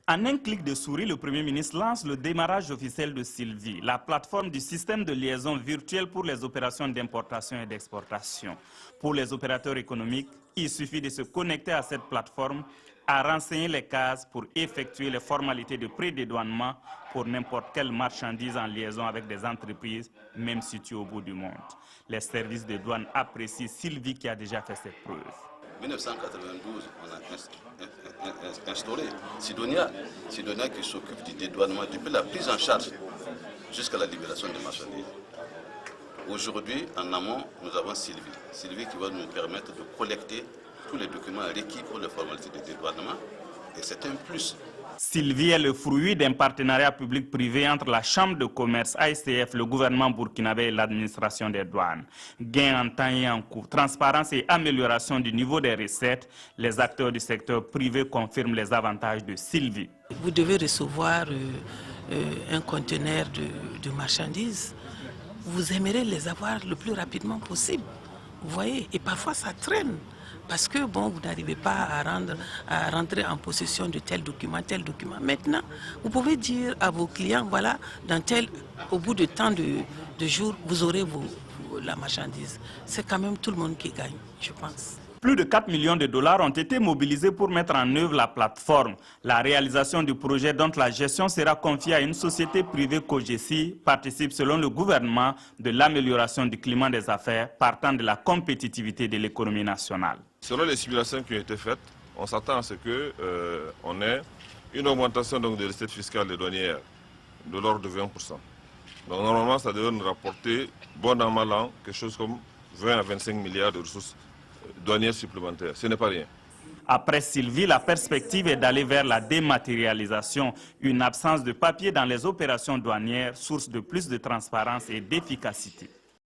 En un clic de souris, le Premier ministre lance le démarrage officiel de Sylvie, la plateforme du système de liaison virtuelle pour les opérations d'importation et d'exportation. Pour les opérateurs économiques, il suffit de se connecter à cette plateforme, à renseigner les cases pour effectuer les formalités de prédédouanement pour n'importe quelle marchandise en liaison avec des entreprises, même situées au bout du monde. Les services de douane apprécient Sylvie qui a déjà fait ses preuves. En 1992, on a instauré Sidonia qui s'occupe du dédouanement depuis la prise en charge jusqu'à la libération des marchandises. Aujourd'hui, en amont, nous avons Sylvie qui va nous permettre de collecter tous les documents requis pour les formalités de dédouanement, et c'est un plus. Sylvie est le fruit d'un partenariat public-privé entre la Chambre de commerce, AICF, le gouvernement burkinabé et l'administration des douanes. Gains en temps et en coût, transparence et amélioration du niveau des recettes, les acteurs du secteur privé confirment les avantages de Sylvie. Vous devez recevoir un conteneur de marchandises. Vous aimeriez les avoir le plus rapidement possible. Vous voyez, et parfois ça traîne. Parce que bon, vous n'arrivez pas à rentrer en possession de tel document. Maintenant, vous pouvez dire à vos clients, voilà, au bout de tant de jours, vous aurez la marchandise. C'est quand même tout le monde qui gagne, je pense. Plus de 4 millions de dollars ont été mobilisés pour mettre en œuvre la plateforme. La réalisation du projet dont la gestion sera confiée à une société privée Cogessi participe selon le gouvernement de l'amélioration du climat des affaires partant de la compétitivité de l'économie nationale. Selon les simulations qui ont été faites, on s'attend à ce qu'on ait une augmentation donc, des recettes fiscales et douanières de l'ordre de 20%. Donc normalement, ça devrait nous rapporter, bon an, mal an, quelque chose comme 20 à 25 milliards de ressources douanières supplémentaires. Ce n'est pas rien. Après Sylvie, la perspective est d'aller vers la dématérialisation, une absence de papier dans les opérations douanières, source de plus de transparence et d'efficacité.